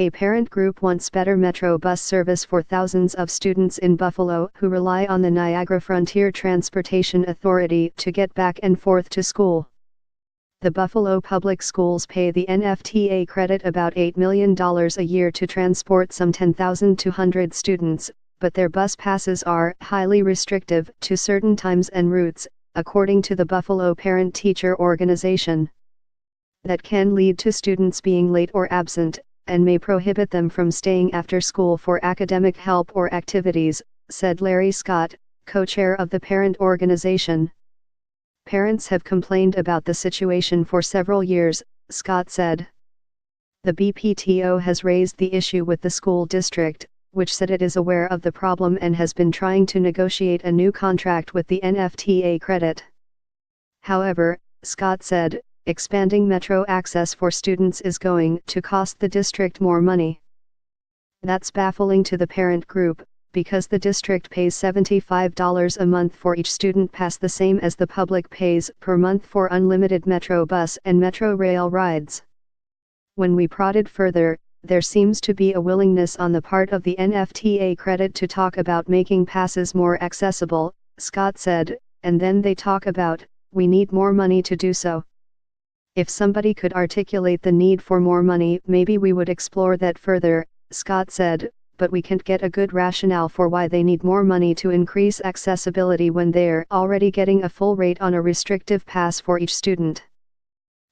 A parent group wants better Metro bus service for thousands of students in Buffalo who rely on the Niagara Frontier Transportation Authority to get back and forth to school. The Buffalo Public Schools pay the NFTA credit about $8 million a year to transport some 10,200 students, but their bus passes are highly restrictive to certain times and routes, according to the Buffalo Parent-Teacher Organization. That can lead to students being late or absent, and may prohibit them from staying after school for academic help or activities, said Larry Scott, co-chair of the parent organization. Parents have complained about the situation for several years, Scott said. The BPTO has raised the issue with the school district, which said it is aware of the problem and has been trying to negotiate a new contract with the NFTA credit. However, Scott said, expanding Metro access for students is going to cost the district more money. That's baffling to the parent group, because the district pays $75 a month for each student pass, the same as the public pays per month for unlimited Metro bus and Metro rail rides. When we prodded further, there seems to be a willingness on the part of the NFTA credit to talk about making passes more accessible, Scott said, and then they talk about, we need more money to do so. If somebody could articulate the need for more money, maybe we would explore that further, Scott said, but we can't get a good rationale for why they need more money to increase accessibility when they're already getting a full rate on a restrictive pass for each student.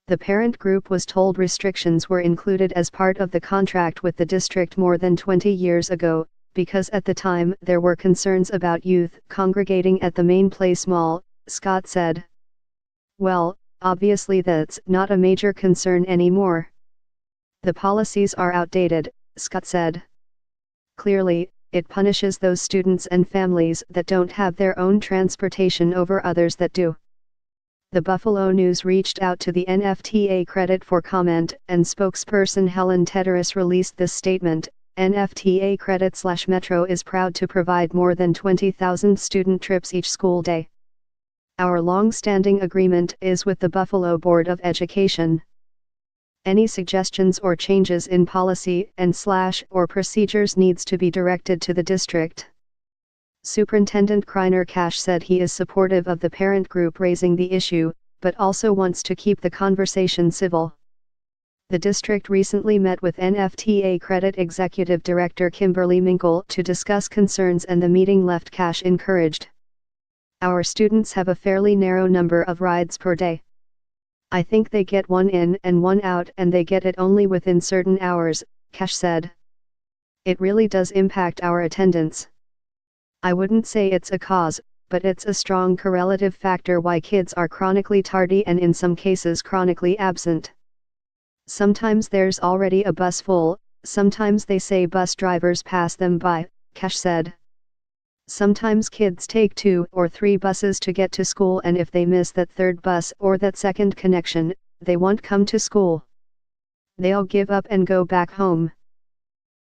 The parent group was told restrictions were included as part of the contract with the district more than 20 years ago, because at the time there were concerns about youth congregating at the Main Place Mall, Scott said. Well, obviously that's not a major concern anymore. The policies are outdated, Scott said. Clearly, it punishes those students and families that don't have their own transportation over others that do. The Buffalo News reached out to the NFTA credit for comment, and spokesperson Helen Tedros released this statement: NFTA credit/Metro is proud to provide more than 20,000 student trips each school day. Our long-standing agreement is with the Buffalo Board of Education. Any suggestions or changes in policy and/or procedures needs to be directed to the district. Superintendent Kreiner Cash said he is supportive of the parent group raising the issue, but also wants to keep the conversation civil. The district recently met with NFTA Credit Executive Director Kimberly Minkle to discuss concerns, and the meeting left Cash encouraged. Our students have a fairly narrow number of rides per day. I think they get one in and one out, and they get it only within certain hours, Cash said. It really does impact our attendance. I wouldn't say it's a cause, but it's a strong correlative factor why kids are chronically tardy and in some cases chronically absent. Sometimes there's already a bus full, sometimes they say bus drivers pass them by, Cash said. Sometimes kids take 2 or 3 buses to get to school, and if they miss that third bus or that second connection, they won't come to school. They'll give up and go back home.